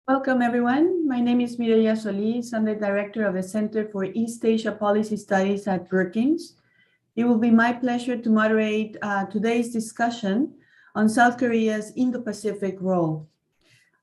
Welcome, everyone. My name is Mireya Solis. I'm the director of the Center for East Asia Policy Studies at Brookings. It will be my pleasure to moderate today's discussion on South Korea's Indo-Pacific role.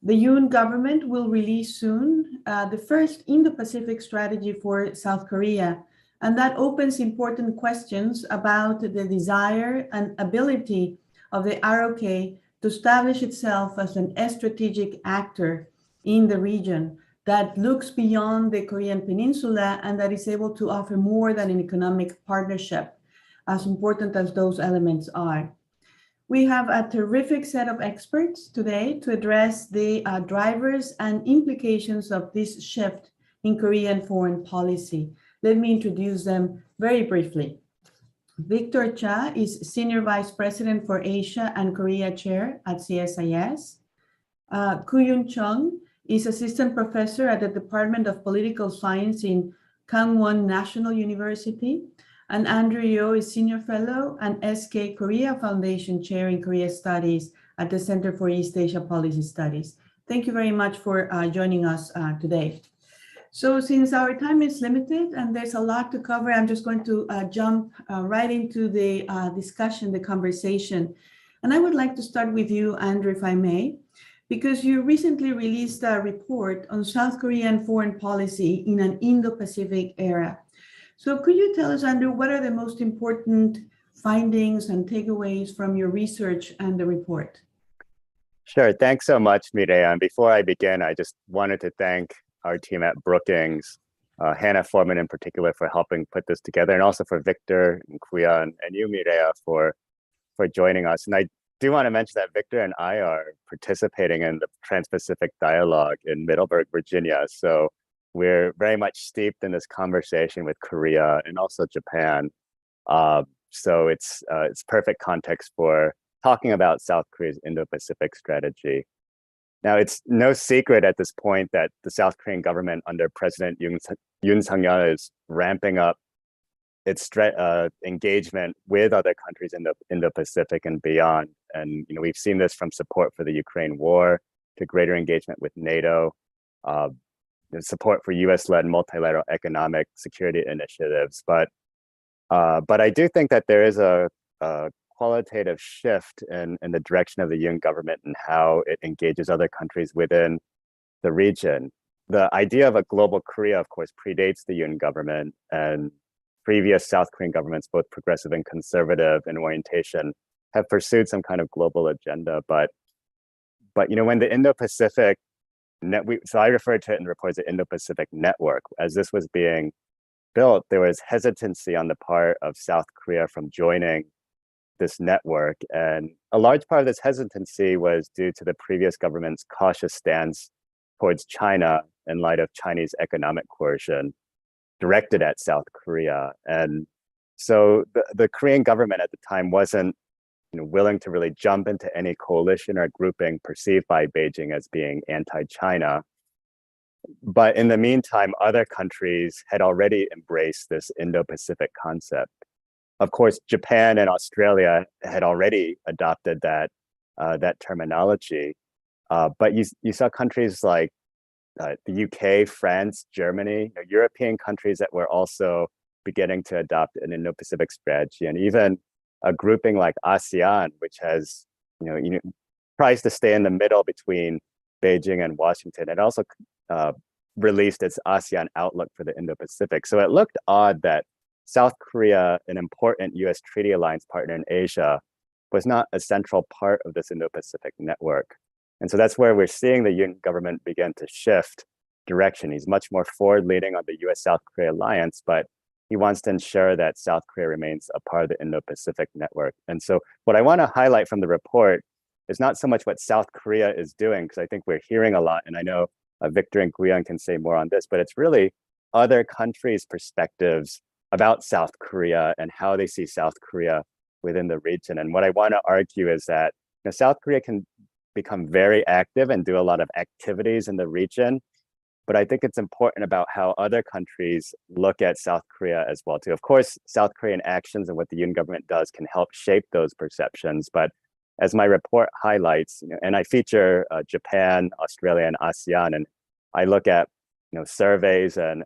The Yoon government will release soon the first Indo-Pacific strategy for South Korea, and that opens important questions about the desire and ability of the ROK to establish itself as an strategic actor in the region that looks beyond the Korean Peninsula and that is able to offer more than an economic partnership, as important as those elements are. We have a terrific set of experts today to address the drivers and implications of this shift in Korean foreign policy. Let me introduce them very briefly. Victor Cha is Senior Vice President for Asia and Korea Chair at CSIS. Koo-yoon Chung is Assistant Professor at the Department of Political Science in Kangwon National University. And Andrew Yeo is Senior Fellow and SK Korea Foundation Chair in Korea Studies at the Center for East Asia Policy Studies. Thank you very much for joining us today. So since our time is limited and there's a lot to cover, I'm just going to jump right into the discussion, the conversation. And I would like to start with you, Andrew, if I may, because you recently released a report on South Korean foreign policy in an Indo-Pacific era. So could you tell us, Andrew, what are the most important findings and takeaways from your research and the report? Sure. Thanks so much, Mireya. And before I begin, I just wanted to thank our team at Brookings, Hannah Foreman in particular, for helping put this together, and also for Victor and Kuya and you, Mireya, for joining us. And I do want to mention that Victor and I are participating in the Trans-Pacific Dialogue in Middleburg, Virginia. So we're very much steeped in this conversation with Korea and also Japan. So it's perfect context for talking about South Korea's Indo-Pacific strategy. Now, it's no secret at this point that the South Korean government under President Yoon Suk-yeol is ramping up its engagement with other countries in the Indo-Pacific and beyond. And we've seen this from support for the Ukraine war to greater engagement with NATO, support for U.S.-led multilateral economic security initiatives. But I do think that there is a qualitative shift in the direction of the Yoon government and how it engages other countries within the region. The idea of a global Korea, of course, predates the Yoon government, and previous South Korean governments, both progressive and conservative in orientation, have pursued some kind of global agenda. But when the Indo-Pacific so I referred to it in the report as the Indo-Pacific Network. As this was being built, there was hesitancy on the part of South Korea from joining this network. And a large part of this hesitancy was due to the previous government's cautious stance towards China in light of Chinese economic coercion directed at South Korea. And so the Korean government at the time wasn't willing to really jump into any coalition or grouping perceived by Beijing as being anti-China. But in the meantime, other countries had already embraced this Indo-Pacific concept. Of course, Japan and Australia had already adopted that terminology. But you saw countries like the UK, France, Germany, European countries that were also beginning to adopt an Indo-Pacific strategy, and even a grouping like ASEAN, which has tries to stay in the middle between Beijing and Washington. It also released its ASEAN outlook for the Indo-Pacific. So it looked odd that South Korea, an important U.S. treaty alliance partner in Asia, was not a central part of this Indo-Pacific network. And so that's where we're seeing the Yoon government begin to shift direction. He's much more forward-leaning on the U.S.-South Korea alliance, but he wants to ensure that South Korea remains a part of the Indo-Pacific network. And so what I want to highlight from the report is not so much what South Korea is doing, because I think we're hearing a lot, and I know Victor and Guion can say more on this, but it's really other countries' perspectives about South Korea and how they see South Korea within the region. And what I want to argue is that South Korea can become very active and do a lot of activities in the region, but I think it's important about how other countries look at South Korea as well too. Of course, South Korean actions and what the Yoon government does can help shape those perceptions, but as my report highlights, and I feature Japan, Australia, and ASEAN, and I look at surveys and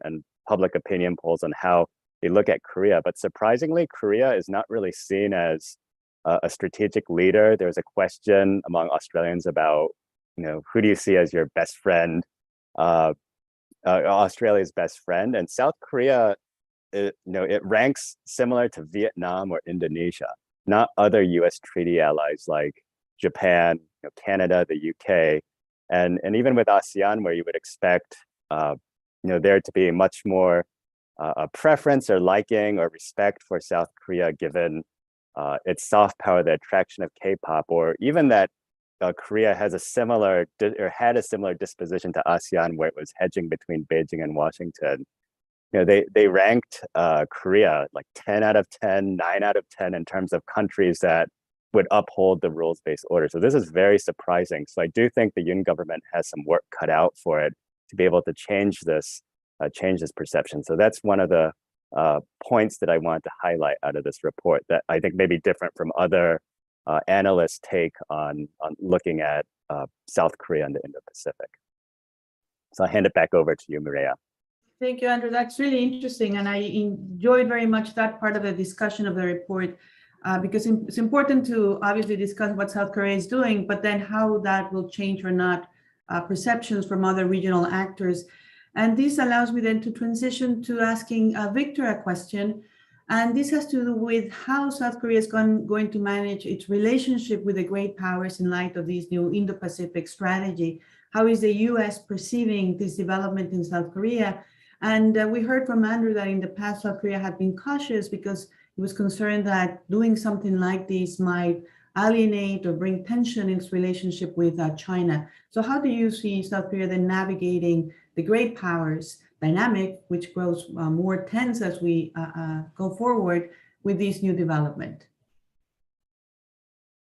public opinion polls on how they look at Korea. But surprisingly, Korea is not really seen as a strategic leader. There's a question among Australians about, who do you see as your best friend, Australia's best friend, and South Korea, it ranks similar to Vietnam or Indonesia, not other U.S. treaty allies like Japan, Canada, the UK, and even with ASEAN, where you would expect, there to be much more a preference or liking or respect for South Korea, given its soft power, the attraction of K-pop, or even that Korea has a similar or had a similar disposition to ASEAN, where it was hedging between Beijing and Washington. They ranked Korea like 10 out of 10, 9 out of 10 in terms of countries that would uphold the rules-based order. So this is very surprising. So I do think the Yoon government has some work cut out for it to be able to change this perception. So that's one of the points that I wanted to highlight out of this report that I think may be different from other analysts' take on looking at South Korea and the Indo-Pacific. So I'll hand it back over to you, Mireya. Thank you, Andrew. That's really interesting. And I enjoyed very much that part of the discussion of the report because it's important to obviously discuss what South Korea is doing, but then how that will change or not perceptions from other regional actors. And this allows me then to transition to asking Victor a question. And this has to do with how South Korea is going to manage its relationship with the great powers in light of this new Indo-Pacific strategy. How is the U.S. perceiving this development in South Korea? And we heard from Andrew that in the past, South Korea had been cautious because he was concerned that doing something like this might alienate or bring tension in its relationship with China. So how do you see South Korea then navigating the great powers dynamic, which grows more tense as we go forward with this new development?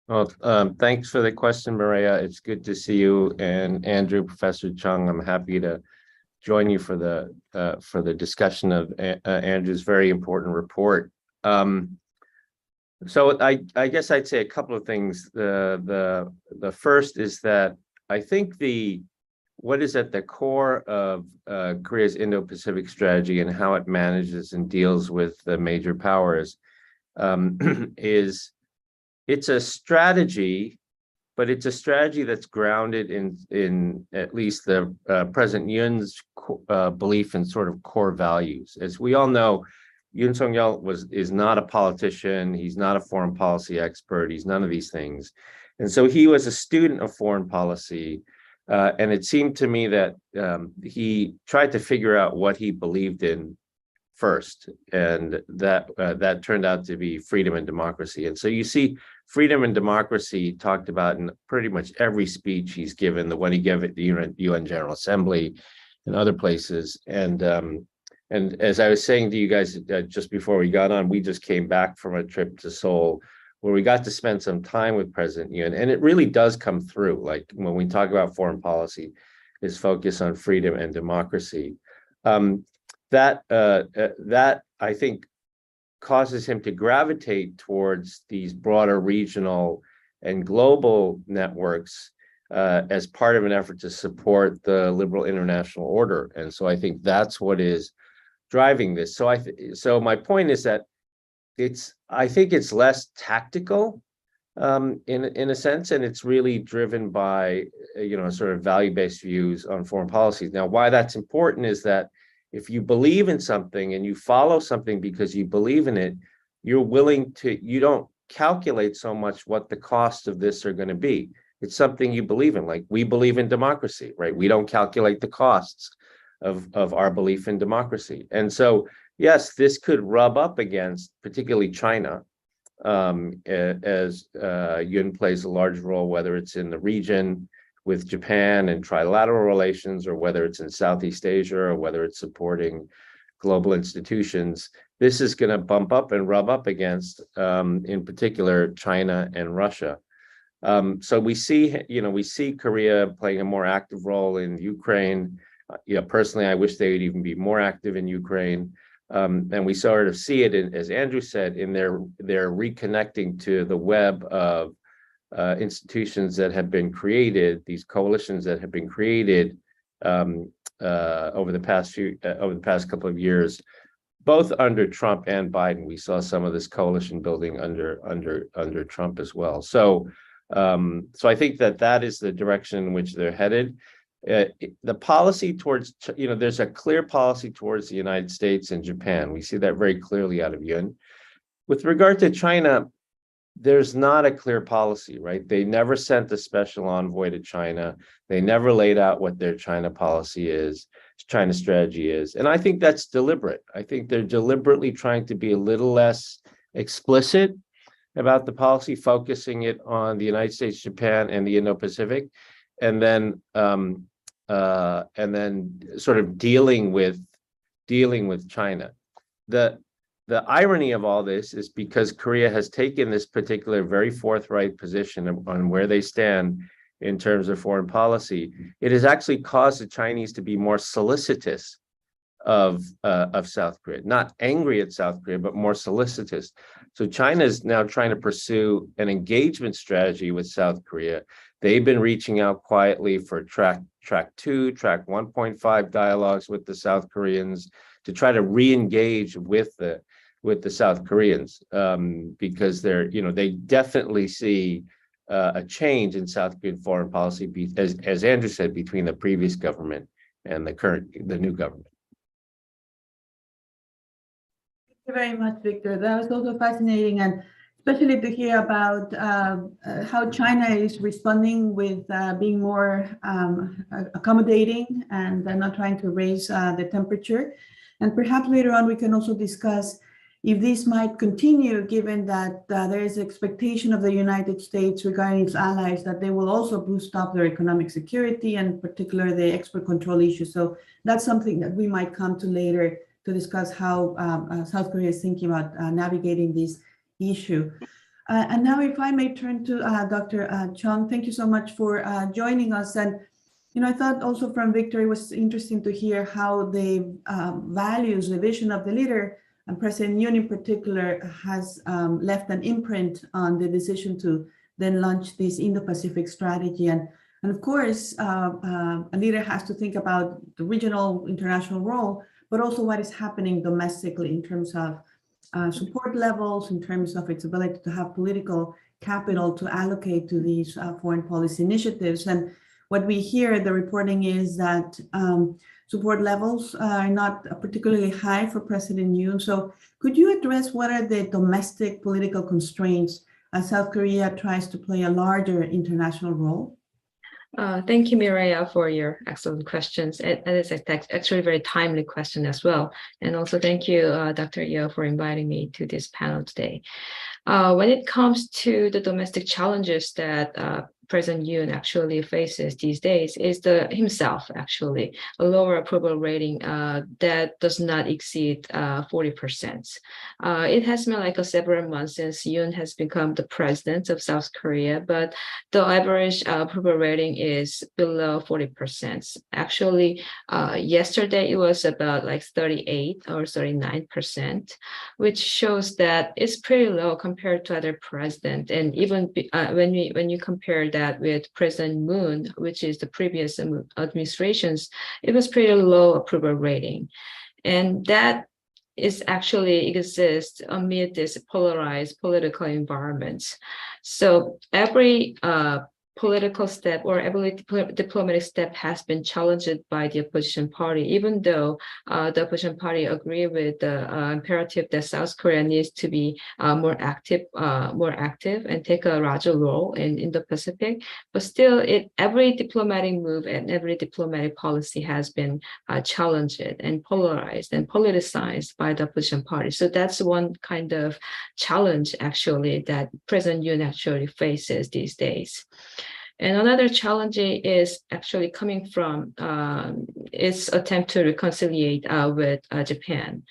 Well, thanks for the question, Mireya. It's good to see you, and Andrew, Professor Chung. I'm happy to join you for the discussion of Andrew's very important report. So I guess I'd say a couple of things. The first is that I think what is at the core of Korea's Indo-Pacific strategy and how it manages and deals with the major powers is it's a strategy, but it's a strategy that's grounded in at least the President Yoon's belief in sort of core values. As we all know, Yoon Suk-yeol is not a politician. He's not a foreign policy expert. He's none of these things. And so he was a student of foreign policy. And it seemed to me that he tried to figure out what he believed in first. And that turned out to be freedom and democracy. And so you see freedom and democracy talked about in pretty much every speech he's given, the one he gave at the UN General Assembly and other places. And as I was saying to you guys just before we got on, we just came back from a trip to Seoul where we got to spend some time with President Yoon. And it really does come through. Like when we talk about foreign policy, his focus on freedom and democracy. That I think causes him to gravitate towards these broader regional and global networks as part of an effort to support the liberal international order. And so I think that's what is driving this. So my point is that I think it's less tactical in a sense, and it's really driven by sort of value-based views on foreign policy. Now, why that's important is that if you believe in something and you follow something because you believe in it, you don't calculate so much what the costs of this are going to be. It's something you believe in. Like we believe in democracy, right? We don't calculate the costs of our belief in democracy. And so, yes, this could rub up against particularly China, as Yoon plays a large role, whether it's in the region with Japan and trilateral relations, or whether it's in Southeast Asia, or whether it's supporting global institutions. This is going to bump up and rub up against, in particular, China and Russia. So we see Korea playing a more active role in Ukraine. Personally, I wish they would even be more active in Ukraine. And we sort of see it, as Andrew said, in their reconnecting to the web of institutions that have been created, these coalitions that have been created over the past couple of years, both under Trump and Biden. We saw some of this coalition building under Trump as well. So I think that is the direction in which they're headed. The policy towards, there's a clear policy towards the United States and Japan. We see that very clearly out of Yoon. With regard to China, there's not a clear policy, right? They never sent a special envoy to China. They never laid out what their China policy is, China strategy is. And I think that's deliberate. I think they're deliberately trying to be a little less explicit about the policy, focusing it on the United States, Japan, and the Indo-Pacific, and then sort of dealing with China. The irony of all this is because Korea has taken this particular very forthright position on where they stand in terms of foreign policy, it has actually caused the Chinese to be more solicitous of South Korea, not angry at South Korea, but more solicitous. So China is now trying to pursue an engagement strategy with South Korea. They've been reaching out quietly for track 2, track 1.5 dialogues with the South Koreans to try to re-engage with the South Koreans because they definitely see a change in South Korean foreign policy, as Andrew said, between the previous government and the new government. Thank you very much, Victor. That was also fascinating, and especially to hear about how China is responding with being more accommodating and not trying to raise the temperature. And perhaps later on, we can also discuss if this might continue, given that there is expectation of the United States regarding its allies that they will also boost up their economic security and particularly the export control issue. So that's something that we might come to later to discuss how South Korea is thinking about navigating this issue. And now if I may turn to Dr. Chung, thank you so much for joining us. And I thought also from Victor, it was interesting to hear how the values, the vision of the leader, and President Yoon in particular, has left an imprint on the decision to then launch this Indo-Pacific strategy. And of course, a leader has to think about the regional international role, but also what is happening domestically in terms of support levels, in terms of its ability to have political capital to allocate to these foreign policy initiatives. And what we hear, the reporting is that support levels are not particularly high for President Yoon. So could you address what are the domestic political constraints as South Korea tries to play a larger international role? Thank you, Mireya, for your excellent questions. And it's actually a very timely question as well. And also thank you, Dr. Yeo, for inviting me to this panel today. When it comes to the domestic challenges that President Yoon actually faces these days is himself, actually, a lower approval rating that does not exceed 40%. It has been like several months since Yoon has become the president of South Korea, but the average approval rating is below 40%. Actually, yesterday it was about like 38 or 39%, which shows that it's pretty low compared to other presidents. And even when you compare that with President Moon, which is the previous administrations, it was pretty low approval rating. And that is actually exists amid this polarized political environment. So every political step or every diplomatic step has been challenged by the opposition party, even though the opposition party agree with the imperative that South Korea needs to be more active and take a larger role in Indo-Pacific. But still, every diplomatic move and every diplomatic policy has been challenged and polarized and politicized by the opposition party. So that's one kind of challenge, actually, that President Yoon actually faces these days. And another challenge is actually coming from its attempt to reconcile with Japan.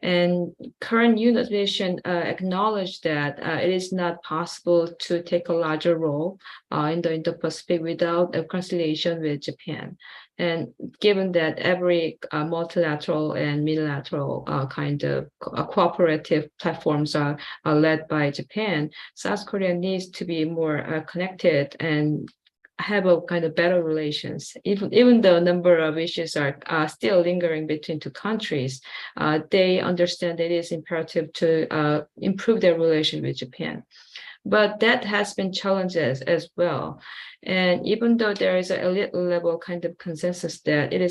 And current Yoon administration acknowledged that it is not possible to take a larger role in the Indo-Pacific without a conciliation with Japan. And given that every multilateral and unilateral kind of cooperative platforms are led by Japan, South Korea needs to be more connected and have a kind of better relations. Even though a number of issues are still lingering between two countries, they understand that it is imperative to improve their relation with Japan. But that has been challenges as well. And even though there is a elite level kind of consensus that it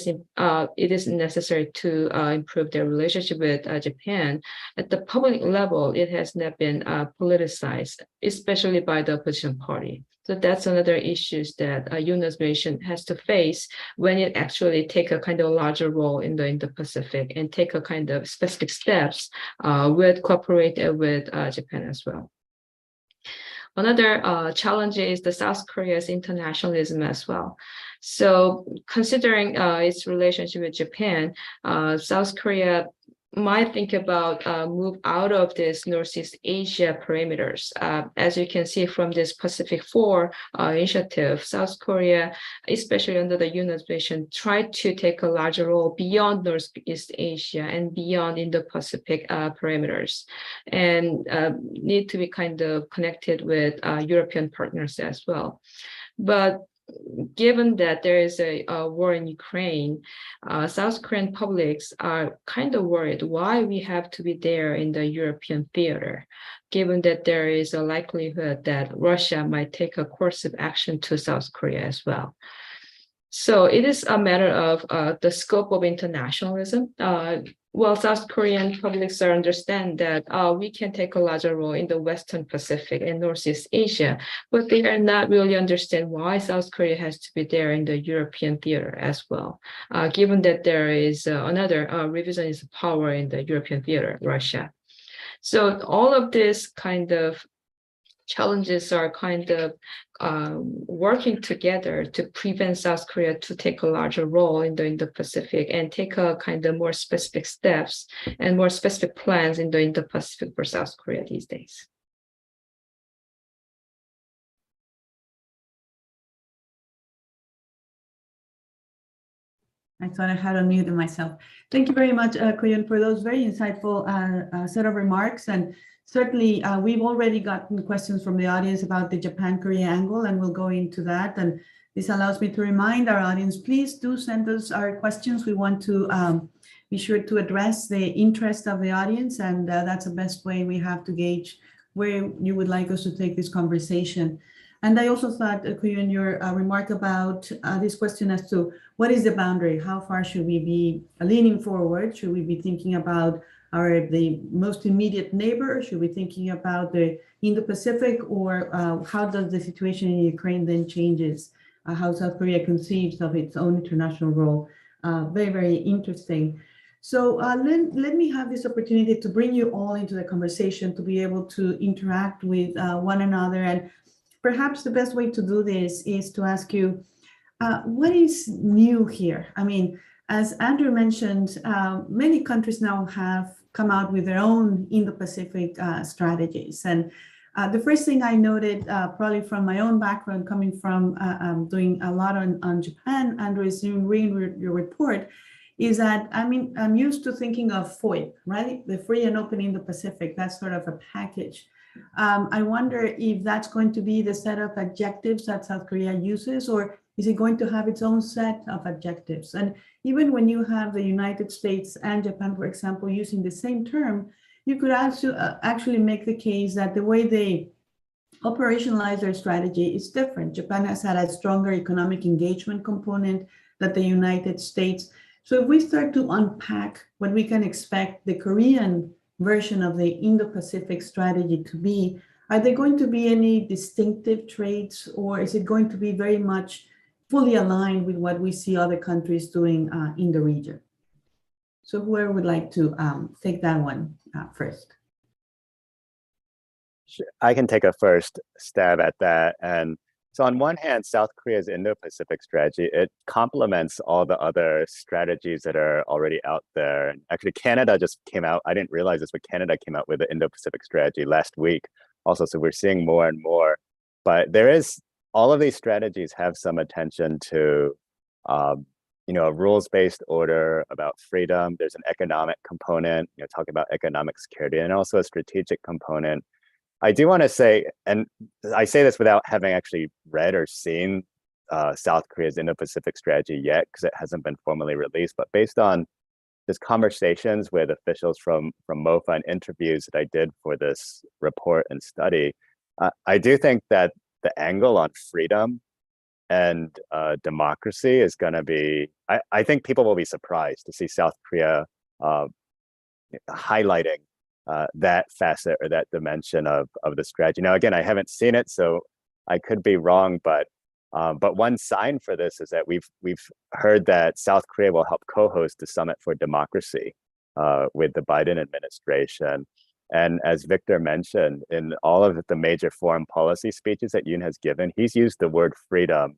is necessary to improve their relationship with Japan, at the public level, it has not been politicized, especially by the opposition party. So that's another issue that Yoon administration has to face when it actually take a kind of larger role in the Indo-Pacific and take a kind of specific steps with cooperate with Japan as well. Another challenge is the South Korea's internationalism as well. So considering its relationship with Japan, South Korea might think about move out of this Northeast Asia parameters. As you can see from this Pacific 4 initiative, South Korea, especially under the Yoon administration, tried to take a larger role beyond Northeast Asia and beyond Indo-Pacific parameters, and need to be kind of connected with European partners as well. But given that there is a war in Ukraine, South Korean publics are kind of worried why we have to be there in the European theater, given that there is a likelihood that Russia might take a course of action to South Korea as well. So it is a matter of the scope of internationalism. Well, South Korean publics understand that we can take a larger role in the Western Pacific and Northeast Asia, but they are not really understand why South Korea has to be there in the European theater as well, given that there is another revisionist power in the European theater, Russia. So all of this kind of challenges are kind of working together to prevent South Korea to take a larger role in the Indo-Pacific and take a kind of more specific steps and more specific plans in the Indo-Pacific for South Korea these days. I thought I had unmuted myself. Thank you very much, Koyun, for those very insightful set of remarks. And certainly, we've already gotten questions from the audience about the Japan-Korea angle, and we'll go into that. And this allows me to remind our audience, please do send us our questions. We want to be sure to address the interest of the audience, and that's the best way we have to gauge where you would like us to take this conversation. And I also thought, Koyun, your remark about this question as to what is the boundary? How far should we be leaning forward? Should we be thinking about the most immediate neighbor? Should we be thinking about the Indo-Pacific? Or how does the situation in Ukraine then changes how South Korea conceives of its own international role? Very, very interesting. So let me have this opportunity to bring you all into the conversation, to be able to interact with one another. And perhaps the best way to do this is to ask you, what is new here? I mean, as Andrew mentioned, many countries now have come out with their own Indo-Pacific strategies. And the first thing I noted, probably from my own background, coming from doing a lot on Japan, Andrew, as you read your report, is that I'm used to thinking of FOIP, right? The free and open Indo-Pacific, that's sort of a package. I wonder if that's going to be the set of adjectives that South Korea uses, or is it going to have its own set of adjectives? And even when you have the United States and Japan, for example, using the same term, you could also actually make the case that the way they operationalize their strategy is different. Japan has had a stronger economic engagement component than the United States. So if we start to unpack what we can expect the Korean version of the Indo-Pacific strategy to be, are there going to be any distinctive traits, or is it going to be very much fully aligned with what we see other countries doing in the region? So whoever would like to take that one first. I can take a first stab at that. And So on one hand, South Korea's Indo-Pacific strategy, it complements all the other strategies that are already out there. Actually, Canada just came out. I didn't realize this, but Canada came out with the Indo-Pacific strategy last week also. So we're seeing more and more. But there is, all of these strategies have some attention to, a rules-based order about freedom. There's an economic component, talking about economic security, and also a strategic component. I do want to say, and I say this without having actually read or seen South Korea's Indo-Pacific strategy yet, because it hasn't been formally released, but based on just conversations with officials from MOFA and interviews that I did for this report and study, I do think that the angle on freedom and democracy is going to be, I think people will be surprised to see South Korea highlighting that facet or that dimension of the strategy. Now, again, I haven't seen it, so I could be wrong, but one sign for this is that we've heard that South Korea will help co-host the Summit for Democracy with the Biden administration. And as Victor mentioned, in all of the major foreign policy speeches that Yoon has given, he's used the word freedom.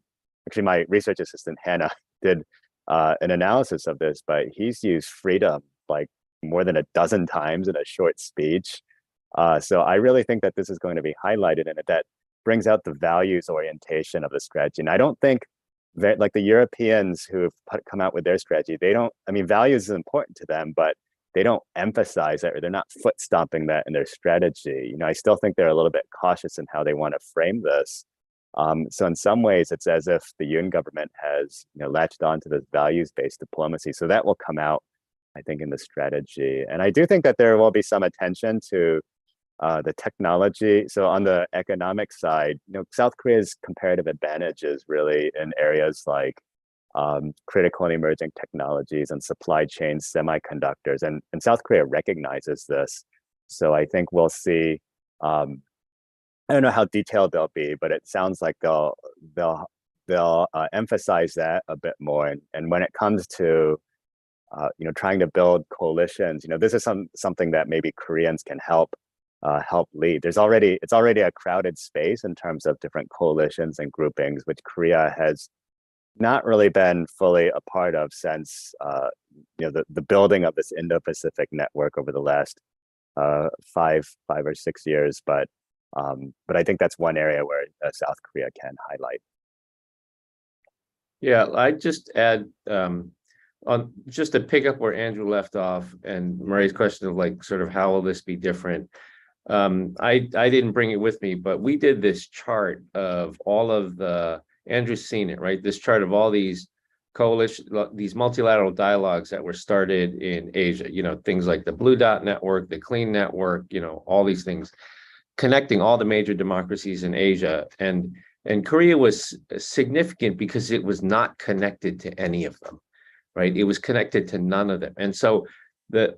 Actually, my research assistant, Hannah, did an analysis of this, but he's used freedom like more than a dozen times in a short speech. So I really think that this is going to be highlighted, and that brings out the values orientation of the strategy. And I don't think that, like the Europeans who have come out with their strategy, values is important to them, but they don't emphasize it, or they're not foot stomping that in their strategy. I still think they're a little bit cautious in how they want to frame this. So in some ways, it's as if the Yoon government has latched on to this values-based diplomacy. So that will come out, I think, in the strategy. And I do think that there will be some attention to the technology. So on the economic side, South Korea's comparative advantage is really in areas like critical and emerging technologies and supply chain semiconductors. And South Korea recognizes this. So I think we'll see, I don't know how detailed they'll be, but it sounds like they'll emphasize that a bit more. And when it comes to trying to build coalitions, this is something that maybe Koreans can help lead. It's already a crowded space in terms of different coalitions and groupings, which Korea has not really been fully a part of since the building of this Indo-Pacific network over the last 5 or 6 years. But I think that's one area where South Korea can highlight. Yeah, I just add on just to pick up where Andrew left off and Maria's question of like sort of how will this be different. I didn't bring it with me, but we did this chart of all of the, Andrew's seen it, right? This chart of all these coalition, these multilateral dialogues that were started in Asia, things like the Blue Dot Network, the Clean Network, all these things connecting all the major democracies in Asia. And Korea was significant because it was not connected to any of them, right? It was connected to none of them. And so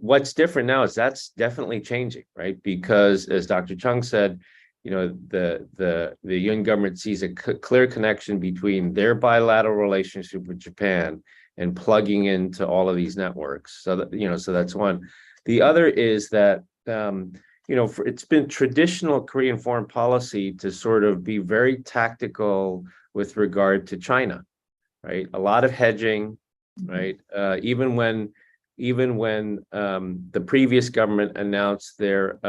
what's different now is that's definitely changing, right? Because as Dr. Chung said, the Yoon government sees a clear connection between their bilateral relationship with Japan and plugging into all of these networks. So that, so that's one. The other is that, it's been traditional Korean foreign policy to sort of be very tactical with regard to China, right? A lot of hedging, right? Even when the previous government announced their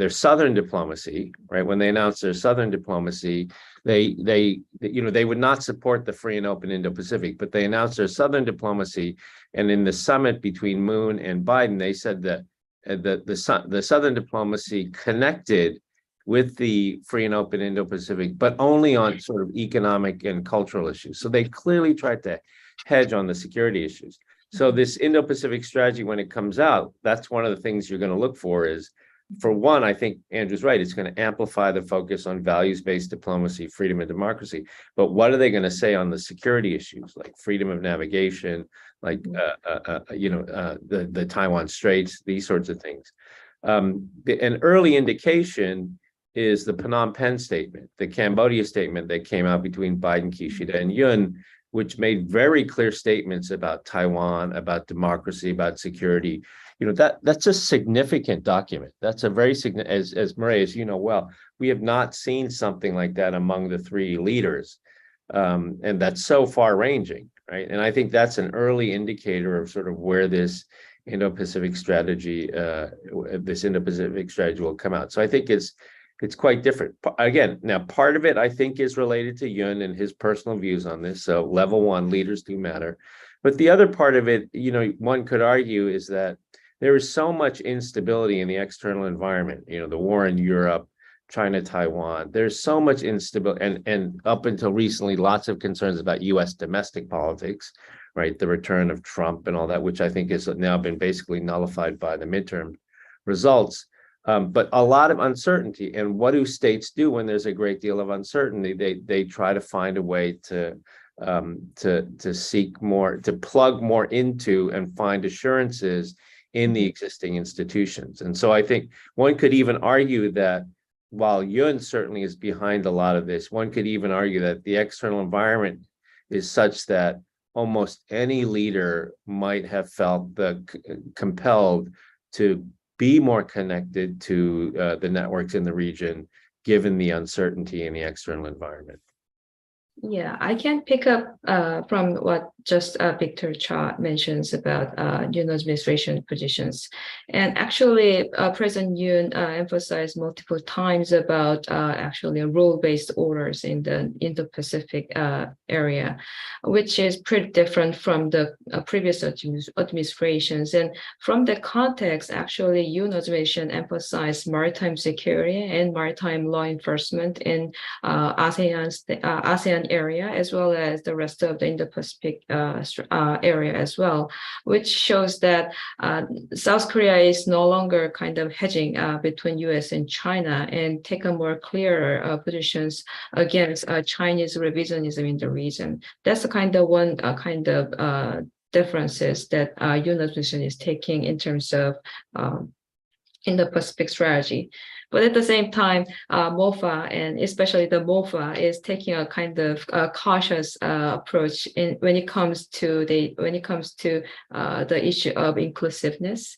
southern diplomacy, right? When they announced their southern diplomacy, they would not support the free and open Indo-Pacific, but they announced their southern diplomacy. And in the summit between Moon and Biden, they said that the southern diplomacy connected with the free and open Indo-Pacific, but only on sort of economic and cultural issues. So they clearly tried to hedge on the security issues. So this Indo-Pacific strategy, when it comes out, that's one of the things you're going to look for is, for one, I think Andrew's right, it's going to amplify the focus on values-based diplomacy, freedom and democracy. But what are they going to say on the security issues, like freedom of navigation, like the Taiwan Straits, these sorts of things? An early indication is the Phnom Penh statement, the Cambodia statement that came out between Biden, Kishida, and Yoon, which made very clear statements about Taiwan, about democracy, about security. that's a significant document. That's a very significant, as Maria, as you know well, we have not seen something like that among the three leaders, and that's so far-ranging, right? And I think that's an early indicator of sort of where this Indo-Pacific strategy, will come out. So I think it's quite different. Again, now part of it I think is related to Yoon and his personal views on this. So level one, leaders do matter. But the other part of it, one could argue, is that there is so much instability in the external environment. The war in Europe, China, Taiwan. There's so much instability, and up until recently, lots of concerns about U.S. domestic politics, right? The return of Trump and all that, which I think has now been basically nullified by the midterm results. But a lot of uncertainty. And what do states do when there's a great deal of uncertainty? They try to find a way to seek more, to plug more into and find assurances in the existing institutions. And so I think one could even argue that while Yoon certainly is behind a lot of this, one could even argue that the external environment is such that almost any leader might have felt compelled to be more connected to the networks in the region, given the uncertainty in the external environment. Yeah, I can pick up from what just Victor Cha mentions about Yoon administration positions. And actually, President Yoon emphasized multiple times about actually rule-based orders in the Indo-Pacific area, which is pretty different from the previous administrations. And from the context, actually, Yoon administration emphasized maritime security and maritime law enforcement in ASEAN area, as well as the rest of the Indo-Pacific area as well, which shows that South Korea is no longer kind of hedging between U.S. and China and take a more clearer positions against Chinese revisionism in the region. That's the kind of one differences that Yoon administration is taking in terms of Indo-Pacific strategy. But at the same time, MOFA, and especially the MOFA, is taking a kind of cautious approach when it comes to the issue of inclusiveness.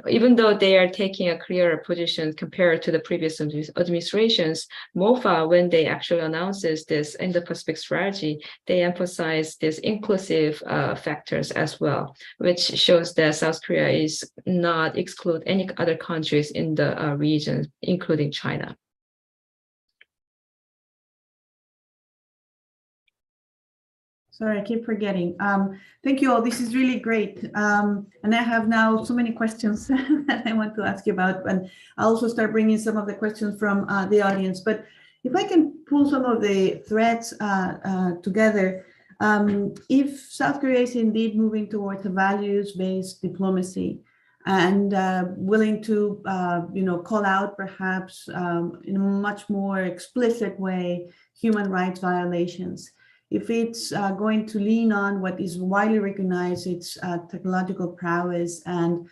Even though they are taking a clearer position compared to the previous administrations, MOFA, when they actually announces this Indo-Pacific strategy, they emphasize this inclusive factors as well, which shows that South Korea is not exclude any other countries in the region, including China. Sorry, I keep forgetting. Thank you all. This is really great. And I have now so many questions that I want to ask you about, and I'll also start bringing some of the questions from the audience. But if I can pull some of the threads together, if South Korea is indeed moving towards a values-based diplomacy, and willing to, call out perhaps in a much more explicit way human rights violations. If it's going to lean on what is widely recognized, its technological prowess, and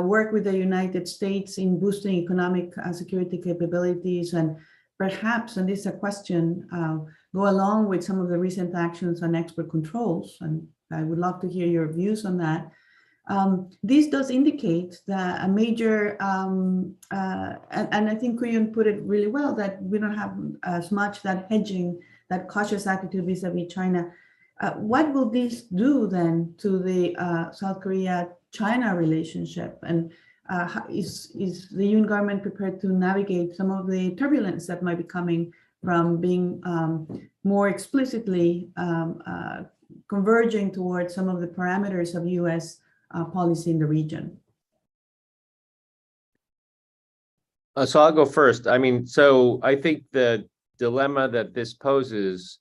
work with the United States in boosting economic security capabilities, and perhaps, and this is a question, go along with some of the recent actions on export controls, and I would love to hear your views on that. This does indicate that a major, and I think Korean put it really well, that we don't have as much that hedging, that cautious attitude vis-a-vis China. What will this do then to the South Korea-China relationship? And is the Yoon government prepared to navigate some of the turbulence that might be coming from being more explicitly converging towards some of the parameters of U.S. Policy in the region? So I'll go first. I mean, so I think the dilemma that this poses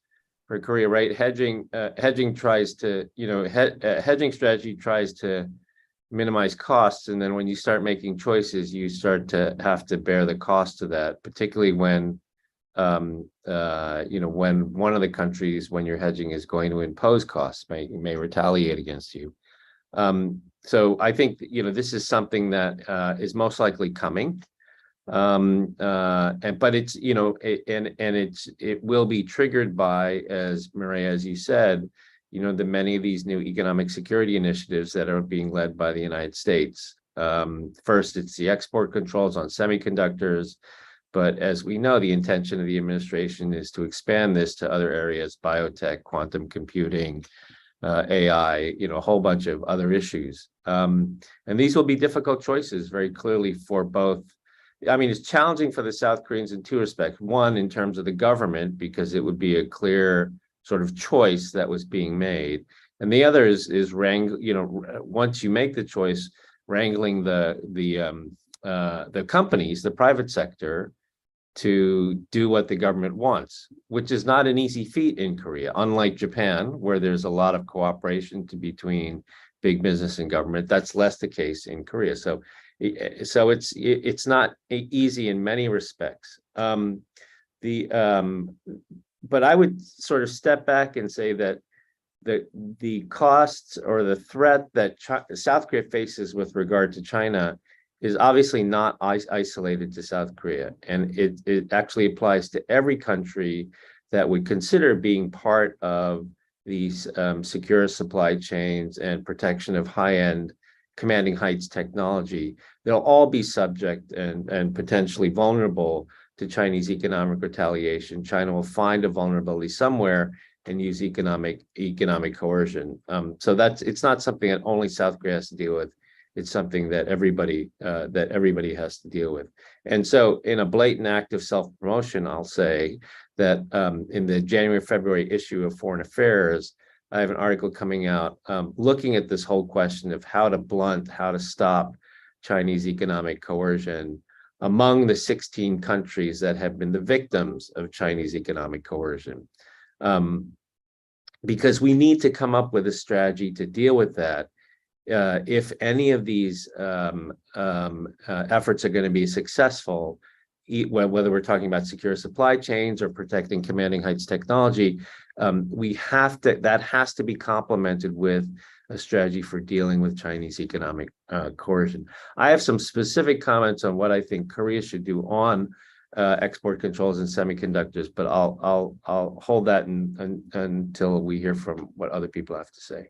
for Korea, right? Hedging tries to, hedging strategy tries to minimize costs, and then when you start making choices, you start to have to bear the cost of that, particularly when, when one of the countries, when you're hedging, is going to impose costs, may retaliate against you. So I think, this is something that is most likely coming. But it's, it will be triggered by, as Maria, as you said, the many of these new economic security initiatives that are being led by the United States. First, it's the export controls on semiconductors, but as we know, the intention of the administration is to expand this to other areas: biotech, quantum computing, AI, a whole bunch of other issues. And these will be difficult choices very clearly for both. I mean, it's challenging for the South Koreans in two respects. One, in terms of the government, because it would be a clear sort of choice that was being made. And the other is once you make the choice, wrangling the companies, the private sector, to do what the government wants, which is not an easy feat in Korea, unlike Japan, where there's a lot of cooperation between big business and government. That's less the case in Korea. So it's not easy in many respects. But I would sort of step back and say that the costs or the threat that South Korea faces with regard to China is obviously not isolated to South Korea. And it actually applies to every country that would consider being part of these secure supply chains and protection of high-end commanding heights technology. They'll all be subject and potentially vulnerable to Chinese economic retaliation. China will find a vulnerability somewhere and use economic coercion. So it's not something that only South Korea has to deal with. It's something that everybody has to deal with. And so, in a blatant act of self-promotion, I'll say that in the January-February issue of Foreign Affairs, I have an article coming out looking at this whole question of how to stop Chinese economic coercion among the 16 countries that have been the victims of Chinese economic coercion. Because we need to come up with a strategy to deal with that. If any of these efforts are going to be successful, whether we're talking about secure supply chains or protecting commanding heights technology, that has to be complemented with a strategy for dealing with Chinese economic coercion. I have some specific comments on what I think Korea should do on export controls and semiconductors, but I'll hold that until we hear from what other people have to say.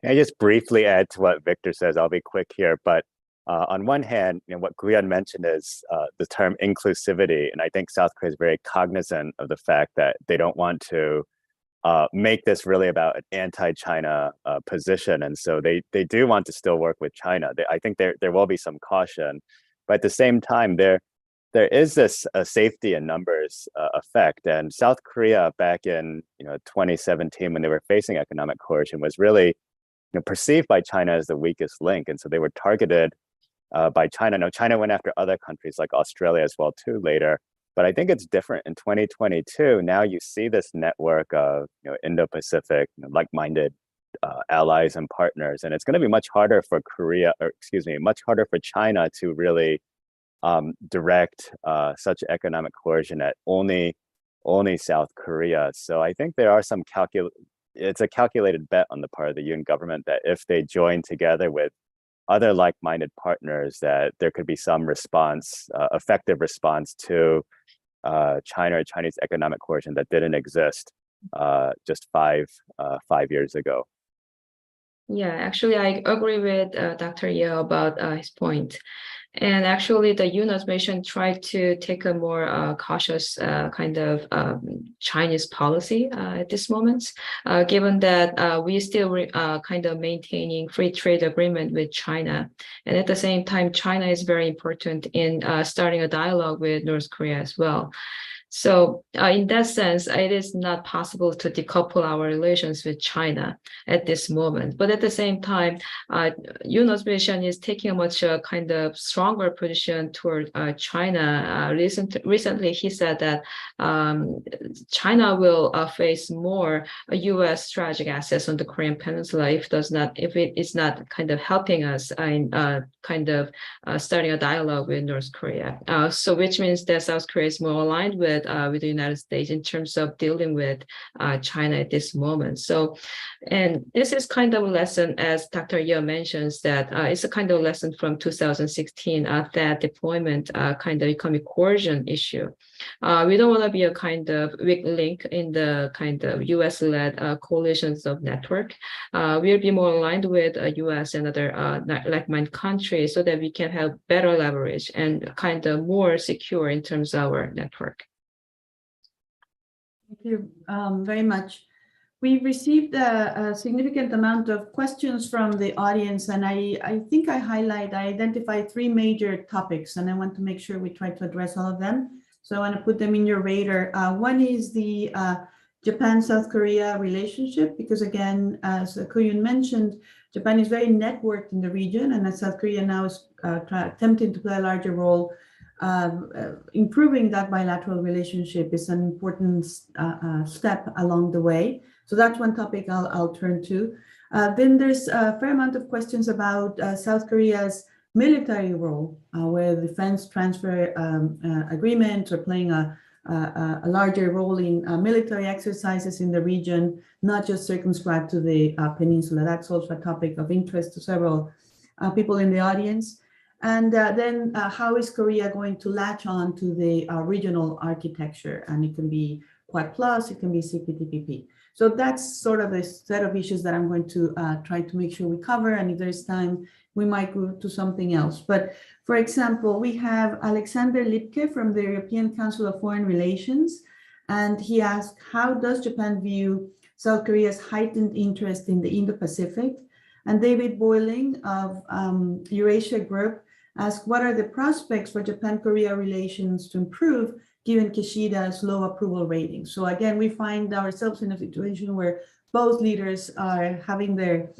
Can I just briefly add to what Victor says? I'll be quick here, but on one hand, what Guyan mentioned is the term inclusivity, and I think South Korea is very cognizant of the fact that they don't want to make this really about an anti-China position, and so they do want to still work with China. I think there will be some caution, but at the same time, there is this safety in numbers effect, and South Korea back in 2017, when they were facing economic coercion, was really perceived by China as the weakest link, and so they were targeted by China. Now, China went after other countries like Australia as well too later, but I think it's different in 2022. Now you see this network of Indo-Pacific, like-minded allies and partners, and it's going to be much harder for much harder for China to really direct such economic coercion at only South Korea. So I think there are some it's a calculated bet on the part of the Yoon government that if they join together with other like-minded partners, that there could be some response, effective response to China or Chinese economic coercion that didn't exist just five years ago. Yeah, actually, I agree with Dr. Yeo about his point. And actually, the Yoon administration tried to take a more cautious kind of Chinese policy at this moment, given that we still kind of maintaining free trade agreement with China. And at the same time, China is very important in starting a dialogue with North Korea as well. So in that sense, it is not possible to decouple our relations with China at this moment. But at the same time, Yoon administration is taking a much kind of stronger position toward China. Recently, he said that China will face more U.S. strategic assets on the Korean Peninsula if it is not kind of helping us in kind of starting a dialogue with North Korea. So which means that South Korea is more aligned with with the United States in terms of dealing with China at this moment. So, and this is kind of a lesson, as Dr. Yeo mentions, that it's a kind of lesson from 2016 that deployment kind of economic coercion issue. We don't want to be a kind of weak link in the kind of U.S.-led coalitions of network. We'll be more aligned with U.S. and other like-minded countries so that we can have better leverage and kind of more secure in terms of our network. Thank you very much. We've received a significant amount of questions from the audience, and I think I identified three major topics, and I want to make sure we try to address all of them. So I want to put them in your radar. One is the Japan-South Korea relationship, because again, as Koyun mentioned, Japan is very networked in the region, and as South Korea now is attempting to play a larger role, improving that bilateral relationship is an important step along the way. So that's one topic I'll turn to. Then there's a fair amount of questions about South Korea's military role, where the defense transfer agreements are playing a larger role in military exercises in the region, not just circumscribed to the peninsula. That's also a topic of interest to several people in the audience. And then how is Korea going to latch on to the regional architecture? And it can be Quad Plus, it can be CPTPP. So that's sort of a set of issues that I'm going to try to make sure we cover. And if there's time, we might go to something else. But for example, we have Alexander Lipke from the European Council of Foreign Relations. And he asked, how does Japan view South Korea's heightened interest in the Indo-Pacific? And David Boiling of Eurasia Group asked, what are the prospects for Japan-Korea relations to improve given Kishida's low approval rating? So again, we find ourselves in a situation where both leaders are having their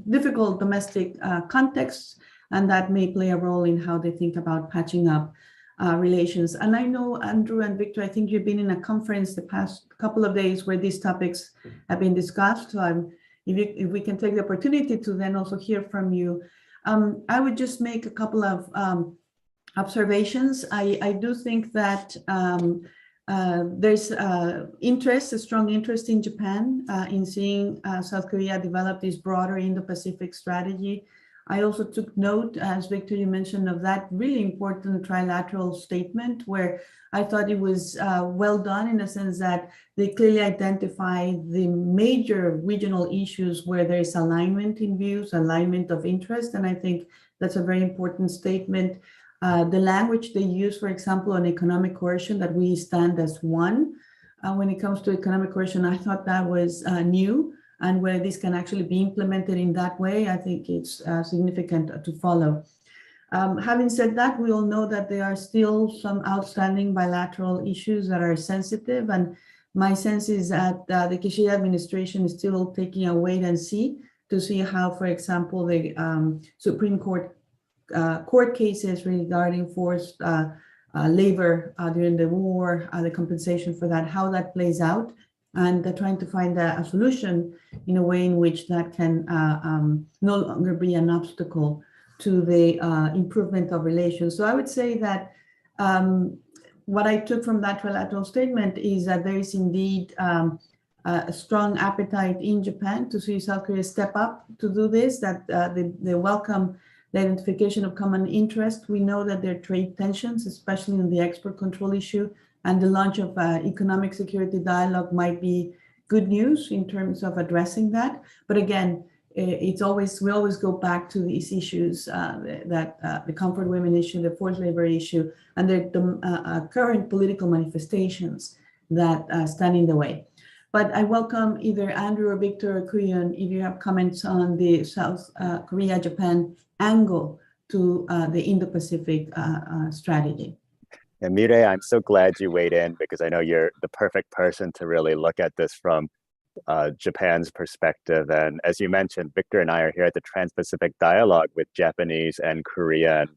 difficult domestic contexts, and that may play a role in how they think about patching up relations. And I know, Andrew and Victor, I think you've been in a conference the past couple of days where these topics have been discussed. So if we can take the opportunity to then also hear from you. I would just make a couple of observations. I do think that there's interest, a strong interest in Japan in seeing South Korea develop this broader Indo-Pacific strategy. I also took note, as Victor, you mentioned, of that really important trilateral statement where I thought it was well done in the sense that they clearly identify the major regional issues where there is alignment in views, alignment of interest. And I think that's a very important statement. The language they use, for example, on economic coercion, that we stand as one. When it comes to economic coercion, I thought that was new. And where this can actually be implemented in that way, I think it's significant to follow. Having said that, we all know that there are still some outstanding bilateral issues that are sensitive. And my sense is that the Kishida administration is still taking a wait and see to see how, for example, the Supreme Court court cases regarding forced labor during the war, the compensation for that, how that plays out. And they're trying to find a solution in a way in which that can no longer be an obstacle to the improvement of relations. So I would say that what I took from that trilateral statement is that there is indeed a strong appetite in Japan to see South Korea step up to do this, that they welcome the identification of common interest. We know that there are trade tensions, especially in the export control issue, and the launch of economic security dialogue might be good news in terms of addressing that. But again, we always go back to these issues the comfort women issue, the forced labor issue, and the current political manifestations that stand in the way. But I welcome either Andrew or Victor or Koyun if you have comments on the South Korea-Japan angle to the Indo-Pacific strategy. And Mireille, I'm so glad you weighed in because I know you're the perfect person to really look at this from Japan's perspective. And as you mentioned, Victor and I are here at the Trans-Pacific Dialogue with Japanese and Korean,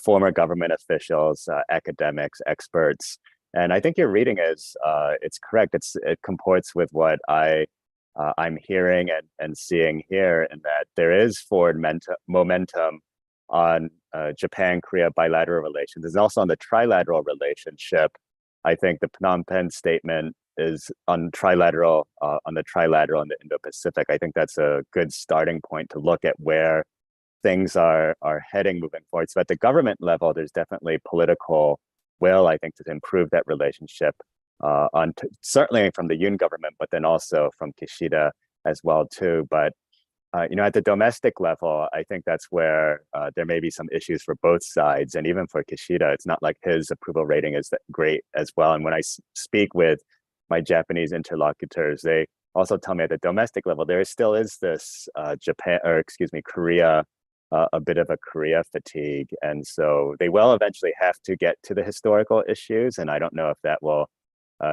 former government officials, academics, experts. And I think your reading is it's correct. It comports with what I'm hearing and seeing here, in that there is forward momentum on Japan-Korea bilateral relations is also on the trilateral relationship. I think the Phnom Penh statement is on the trilateral and the Indo-Pacific. I think that's a good starting point to look at where things are heading moving forward. So at the government level, there's definitely political will, I think, to improve that relationship certainly from the Yoon government, but then also from Kishida as well too. But at the domestic level, I think that's where there may be some issues for both sides. And even for Kishida, it's not like his approval rating is that great as well. And when I speak with my Japanese interlocutors, they also tell me at the domestic level, there still is this Korea, a bit of a Korea fatigue. And so they will eventually have to get to the historical issues. And I don't know if that will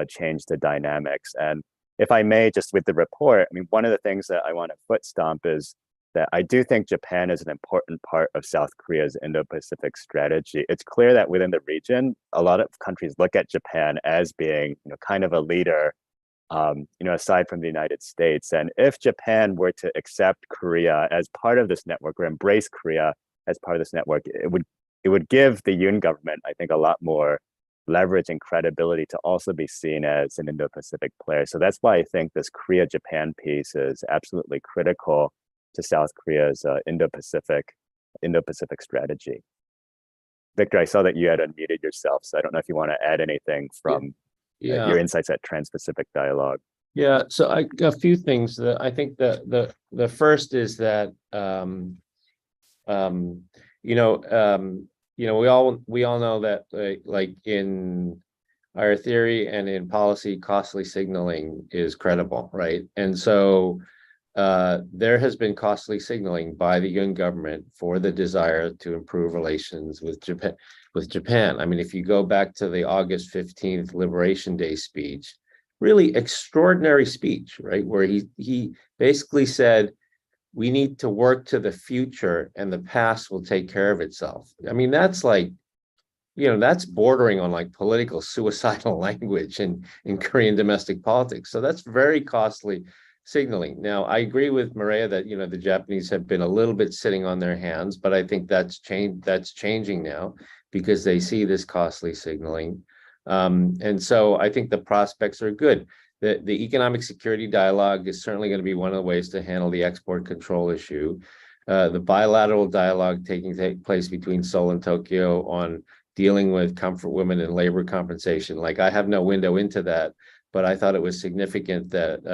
change the dynamics. And if I may, just with the report, I mean, one of the things that I want to foot stomp is that I do think Japan is an important part of South Korea's Indo-Pacific strategy. It's clear that within the region, a lot of countries look at Japan as being, kind of a leader, aside from the United States. And if Japan were to accept Korea as part of this network or embrace Korea as part of this network, it would give the Yoon government, I think, a lot more leverage and credibility to also be seen as an Indo-Pacific player. So that's why I think this Korea-Japan piece is absolutely critical to South Korea's Indo-Pacific strategy. Victor, I saw that you had unmuted yourself, so I don't know if you want to add anything from your insights at Trans-Pacific Dialogue. Yeah, so a few things. That I think the first is that we all know that like in our theory and in policy, costly signaling is credible, right? And so there has been costly signaling by the Yoon government for the desire to improve relations with Japan. I mean, if you go back to the August 15th Liberation Day speech, really extraordinary speech, right? Where he basically said, we need to work to the future and the past will take care of itself. I mean, that's like, that's bordering on like political suicidal language in Korean domestic politics. So that's very costly signaling. Now, I agree with Maria that, the Japanese have been a little bit sitting on their hands, but I think that's changing now because they see this costly signaling. And so I think the prospects are good. The economic security dialogue is certainly going to be one of the ways to handle the export control issue. The bilateral dialogue taking place between Seoul and Tokyo on dealing with comfort women and labor compensation. Like, I have no window into that, but I thought it was significant that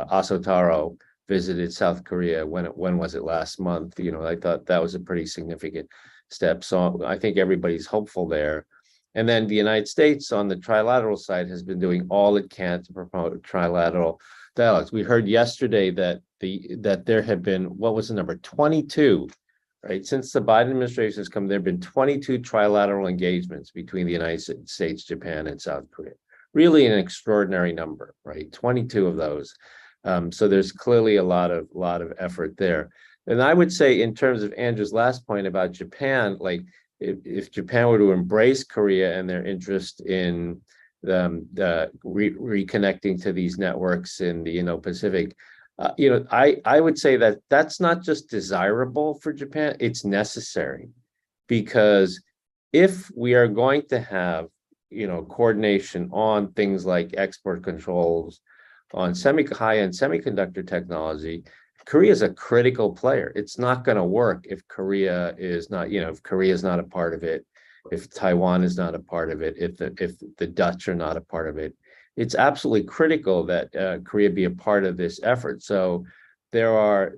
Aso Taro visited South Korea. When was it? Last month. I thought that was a pretty significant step. So I think everybody's hopeful there. And then the United States on the trilateral side has been doing all it can to promote trilateral dialogues. We heard yesterday that there have been, what was the number? 22, right? Since the Biden administration has come, there have been 22 trilateral engagements between the United States, Japan, and South Korea. Really an extraordinary number, right? 22 of those. So there's clearly a lot of effort there. And I would say, in terms of Andrew's last point about Japan, like, if Japan were to embrace Korea and their interest in reconnecting to these networks in the Indo-Pacific, I would say that that's not just desirable for Japan, it's necessary. Because if we are going to have, coordination on things like export controls, on high-end semiconductor technology, Korea is a critical player. It's not going to work if Korea is not, if Korea is not a part of it, if Taiwan is not a part of it, if the Dutch are not a part of it. It's absolutely critical that Korea be a part of this effort. So there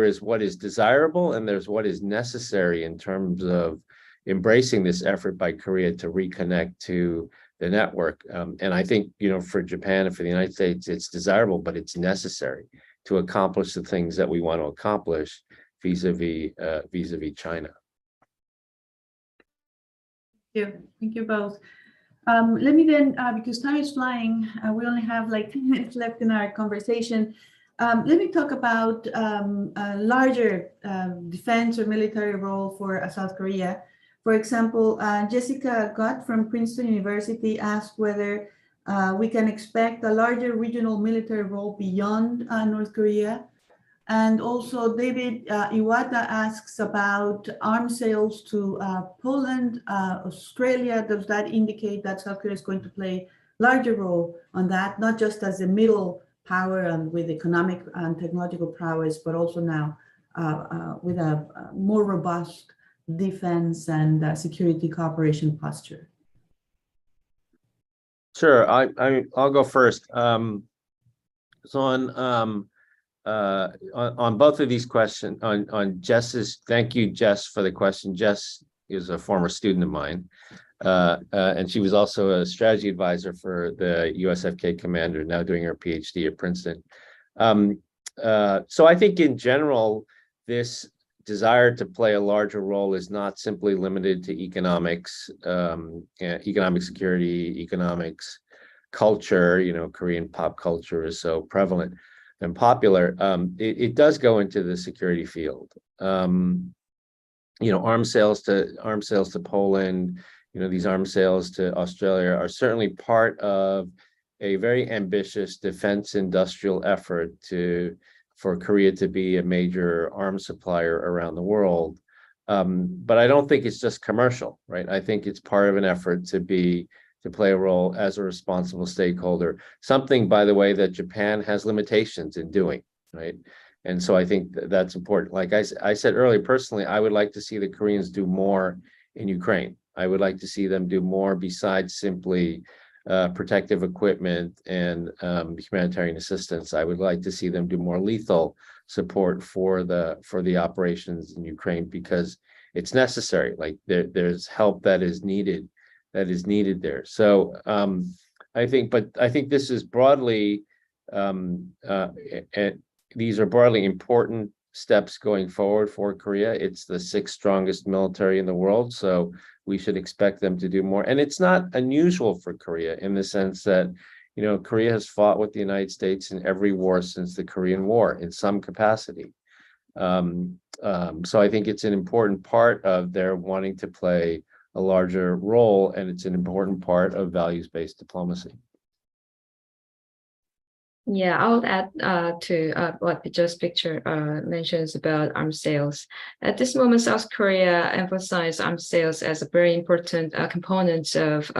is what is desirable and there's what is necessary in terms of embracing this effort by Korea to reconnect to the network. And I think, for Japan and for the United States, it's desirable, but it's necessary to accomplish the things that we want to accomplish vis-a-vis China. Thank you both. Let me then, because time is flying, we only have like 10 minutes left in our conversation. Let me talk about a larger defense or military role for South Korea. For example, Jessica Gott from Princeton University asked whether we can expect a larger regional military role beyond North Korea. And also David Iwata asks about arms sales to Poland, Australia. Does that indicate that South Korea is going to play a larger role on that, not just as a middle power and with economic and technological prowess, but also now with a more robust defense and security cooperation posture? Sure, I'll go first. So on both of these questions, on Jess's, thank you, Jess, for the question. Jess is a former student of mine, and she was also a strategy advisor for the U.S FK commander, now doing her PhD at Princeton. So I think in general, this desire to play a larger role is not simply limited to economics, economic security, economics, culture. You know, Korean pop culture is so prevalent and popular. It does go into the security field. You know, arms sales to Poland, you know, these arms sales to Australia are certainly part of a very ambitious defense industrial effort for Korea to be a major arms supplier around the world. But I don't think it's just commercial, right? I think it's part of an effort to play a role as a responsible stakeholder, something, by the way, that Japan has limitations in doing, right? And so I think that's important. Like I said earlier, personally, I would like to see the Koreans do more in Ukraine. I would like to see them do more besides simply protective equipment and humanitarian assistance. I would like to see them do more lethal support for the operations in Ukraine, because it's necessary. Like there's help that is needed there. So I think this is broadly, these are broadly important steps going forward for Korea. It's the 6th strongest military in the world, so we should expect them to do more. And it's not unusual for Korea in the sense that, you know, Korea has fought with the United States in every war since the Korean War in some capacity. So I think it's an important part of their wanting to play a larger role, and it's an important part of values-based diplomacy. Yeah, I'll add to what Joe's picture mentions about arms sales. At this moment, South Korea emphasizes arms sales as a very important component of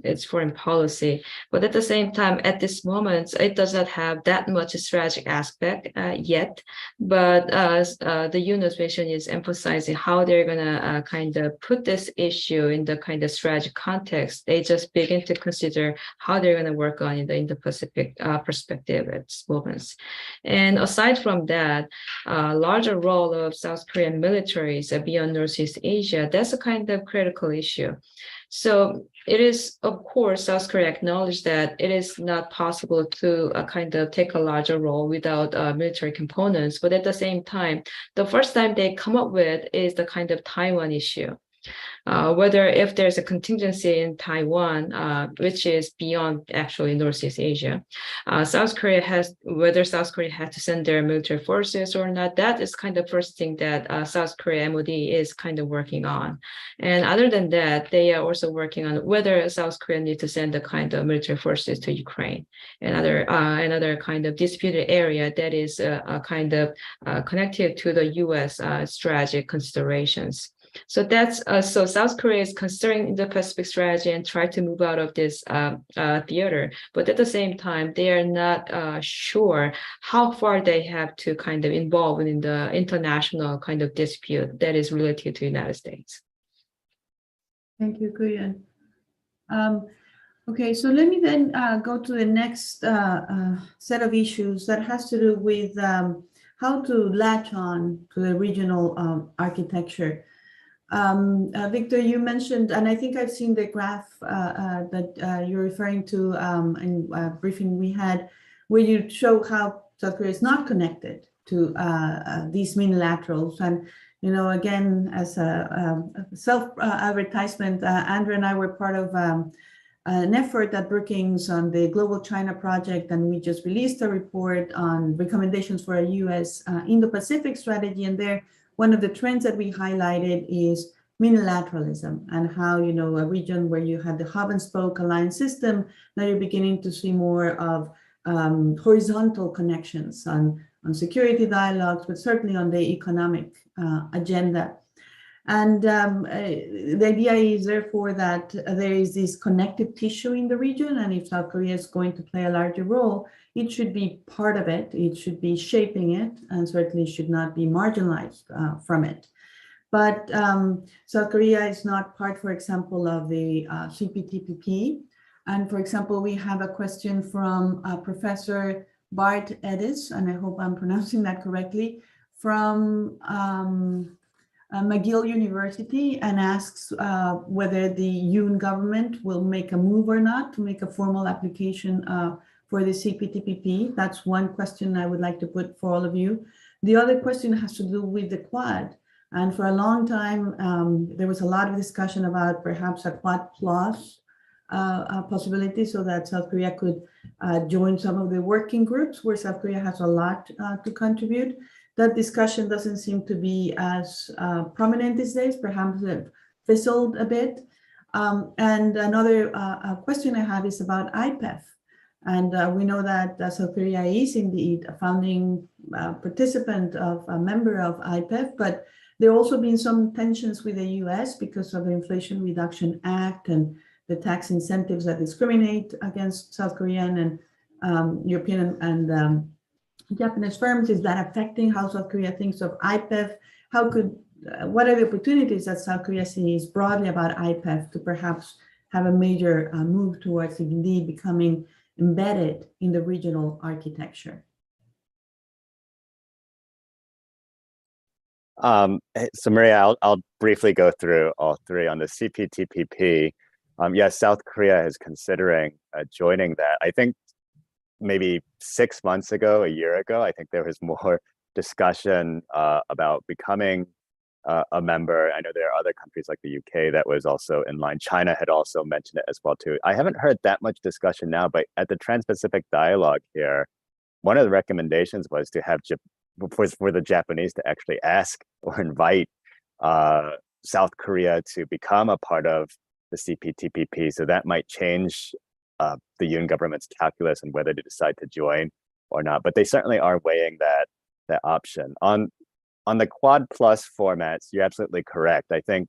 its foreign policy. But at the same time, at this moment, it does not have that much strategic aspect yet. But the Yoon administration is emphasizing how they're going to kind of put this issue in the kind of strategic context. They just begin to consider how they're going to work on in the Indo-Pacific perspective at this moment. And aside from that, larger role of South Korean militaries beyond Northeast Asia, that's a kind of critical issue. So it is, of course, South Korea acknowledged that it is not possible to kind of take a larger role without military components. But at the same time, the first time they come up with is the kind of Taiwan issue. Whether if there's a contingency in Taiwan, which is beyond actually Northeast Asia, whether South Korea has to send their military forces or not, that is kind of first thing that South Korea MOD is kind of working on. And other than that, they are also working on whether South Korea needs to send the kind of military forces to Ukraine, another kind of disputed area that is kind of connected to the U.S. strategic considerations. So that's so South Korea is considering Indo-Pacific strategy and try to move out of this theater, but at the same time they are not sure how far they have to kind of involve in the international kind of dispute that is related to the United States. Thank you, Korean. Okay, so let me then go to the next set of issues that has to do with how to latch on to the regional architecture. Victor, you mentioned, and I think I've seen the graph that you're referring to in a briefing we had, where you show how South Korea is not connected to these minilaterals. And, you know, again, as a self-advertisement, Andrew and I were part of an effort at Brookings on the Global China Project, and we just released a report on recommendations for a U.S. Indo-Pacific strategy. And there, one of the trends that we highlighted is minilateralism, and how, you know, a region where you had the hub and spoke alliance system, now you're beginning to see more of horizontal connections on security dialogues, but certainly on the economic agenda. And the idea is therefore that there is this connective tissue in the region, and if South Korea is going to play a larger role, it should be part of it, it should be shaping it, and certainly should not be marginalized from it. But South Korea is not part, for example, of the CPTPP. And for example, we have a question from Professor Bart Edis, and I hope I'm pronouncing that correctly, from McGill University, and asks whether the Yoon government will make a move or not to make a formal application for the CPTPP. That's one question I would like to put for all of you. The other question has to do with the Quad. And for a long time, there was a lot of discussion about perhaps a Quad Plus possibility, so that South Korea could join some of the working groups where South Korea has a lot to contribute. That discussion doesn't seem to be as prominent these days, perhaps it fizzled a bit. And another question I have is about IPEF. And we know that South Korea is indeed a founding participant of a member of IPEF, but there have also been some tensions with the US because of the Inflation Reduction Act and the tax incentives that discriminate against South Korean and European and Japanese firms. Is that affecting how South Korea thinks of IPEF? What are the opportunities that South Korea sees broadly about IPEF to perhaps have a major move towards indeed becoming embedded in the regional architecture? So Maria, I'll briefly go through all three. On the CPTPP. Yes, South Korea is considering joining that. I think maybe 6 months ago, a year ago, I think there was more discussion about becoming a member. I know there are other countries like the UK that was also in line. China had also mentioned it as well too. I haven't heard that much discussion now, but at the Trans-Pacific Dialogue here, one of the recommendations was to have for the Japanese to actually ask or invite South Korea to become a part of the CPTPP. So that might change the Yoon government's calculus and whether to decide to join or not. But they certainly are weighing that option. On the Quad Plus formats, you're absolutely correct. I think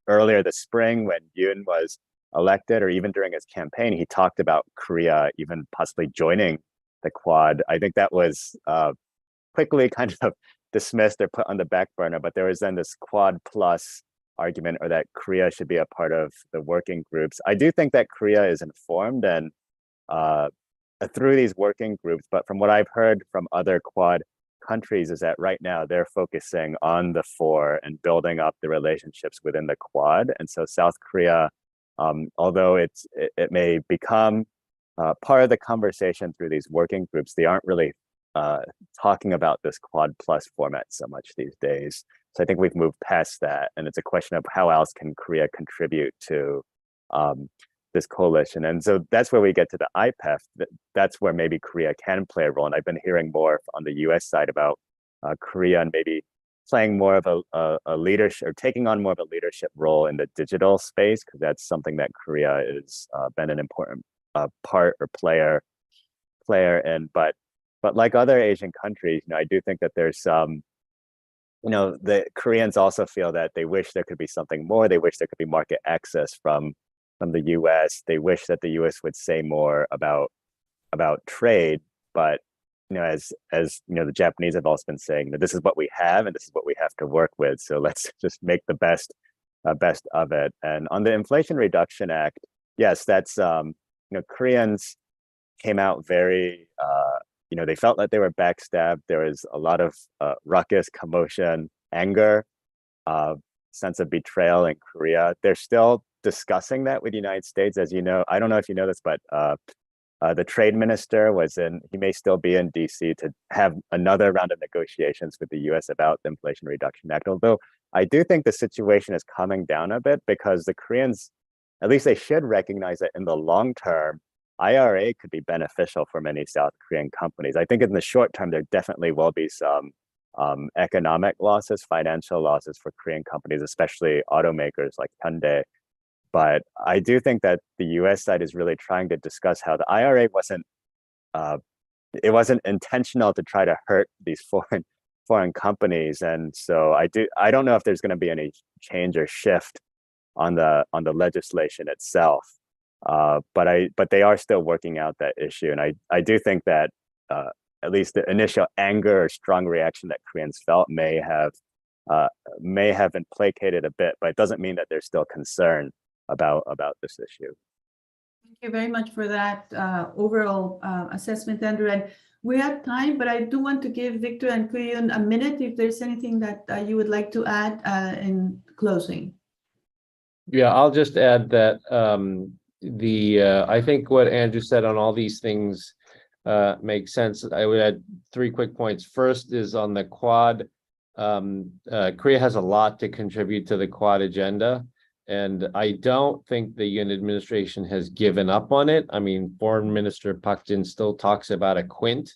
earlier this spring when Yoon was elected, or even during his campaign, he talked about Korea even possibly joining the Quad. I think that was quickly kind of dismissed or put on the back burner, but there was then this Quad Plus argument, or that Korea should be a part of the working groups. I do think that Korea is informed and through these working groups, but from what I've heard from other Quad countries is that right now they're focusing on the four and building up the relationships within the Quad. And so South Korea, although it may become part of the conversation through these working groups, they aren't really talking about this Quad Plus format so much these days. So I think we've moved past that, and it's a question of how else can Korea contribute to this coalition. And so that's where we get to the IPEF. That's where maybe Korea can play a role. And I've been hearing more on the US side about Korea and maybe playing more of a leadership, or taking on more of a leadership role in the digital space, because that's something that Korea has been an important part or player in. But like other Asian countries, I do think that there's some, the Koreans also feel that they wish there could be something more. They wish there could be market access from the US. They wish that the US would say more about trade. But as the Japanese have also been saying, that this is what we have and this is what we have to work with. So let's just make the best of it. And on the Inflation Reduction Act, yes, that's Koreans came out very they felt that they were backstabbed. There was a lot of ruckus, commotion, anger, sense of betrayal in Korea. They're still discussing that with the United States, as you know. I don't know if you know this, but the trade minister he may still be in DC to have another round of negotiations with the US about the Inflation Reduction Act. Although I do think the situation is calming down a bit, because the Koreans, at least they should recognize that in the long term, IRA could be beneficial for many South Korean companies. I think in the short term, there definitely will be some economic losses, financial losses for Korean companies, especially automakers like Hyundai. But I do think that the US side is really trying to discuss how the IRA wasn't it wasn't intentional to try to hurt these foreign companies. And so I don't know if there's going to be any change or shift on the legislation itself. But they are still working out that issue. And I do think that at least the initial anger or strong reaction that Koreans felt may have been placated a bit, but it doesn't mean that there's still concern about this issue. Thank you very much for that overall assessment, Andrew. And we're at time, but I do want to give Victor and Korean a minute if there's anything that you would like to add in closing. Yeah, I'll just add that I think what Andrew said on all these things makes sense. I would add 3 quick points. First is on the Quad. Korea has a lot to contribute to the Quad agenda, and I don't think the Yoon administration has given up on it. I mean, Foreign Minister Park Jin still talks about a quint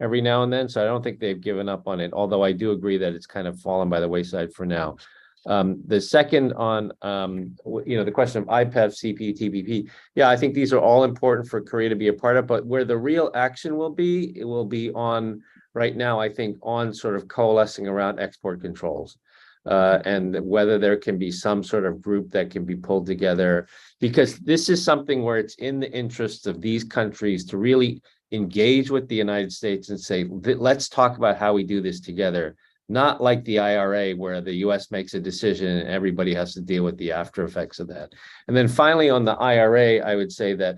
every now and then, so I don't think they've given up on it, although I do agree that it's kind of fallen by the wayside for now. The second on the question of IPEF, CPTPP, yeah, I think these are all important for Korea to be a part of, but where the real action will be, it will be on right now, I think, on sort of coalescing around export controls, and whether there can be some sort of group that can be pulled together, because this is something where it's in the interest of these countries to really engage with the United States and say, let's talk about how we do this together. Not like the IRA, where the US makes a decision and everybody has to deal with the after effects of that. And then finally, on the IRA, I would say that,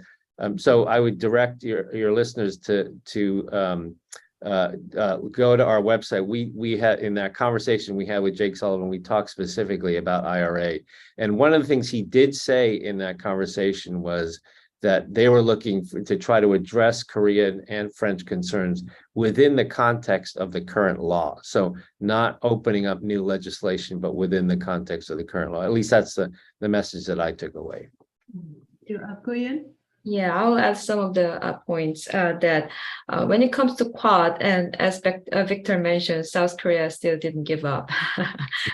so I would direct your listeners to go to our website. We had, in that conversation we had with Jake Sullivan, we talked specifically about IRA. And one of the things he did say in that conversation was that they were looking to try to address Korean and French concerns within the context of the current law. So not opening up new legislation, but within the context of the current law. At least that's the message that I took away. Korean? Yeah, I'll add some of the points that when it comes to Quad, and as Victor mentioned, South Korea still didn't give up.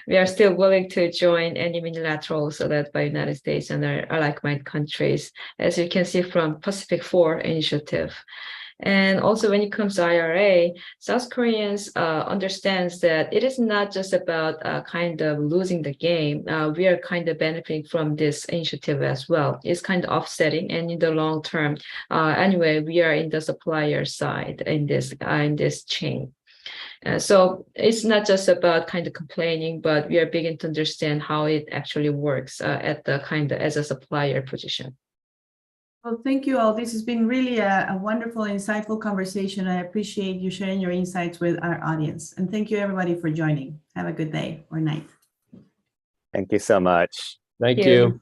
We are still willing to join any minilaterals led by United States and our like-minded countries, as you can see from Pacific 4 initiative. And also when it comes to IRA, South Koreans understands that it is not just about kind of losing the game. We are kind of benefiting from this initiative as well. It's kind of offsetting, and in the long term, anyway, we are in the supplier side in this chain. So it's not just about kind of complaining, but we are beginning to understand how it actually works at the kind of as a supplier position. Well, thank you all. This has been really a wonderful, insightful conversation. I appreciate you sharing your insights with our audience. And thank you, everybody, for joining. Have a good day or night. Thank you so much. Thank you.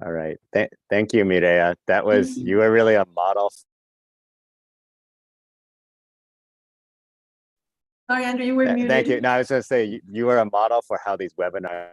All right. Thank you, Mireya. You were really a model. Sorry, Andrew, you were muted. Thank you. No, I was going to say you were a model for how these webinars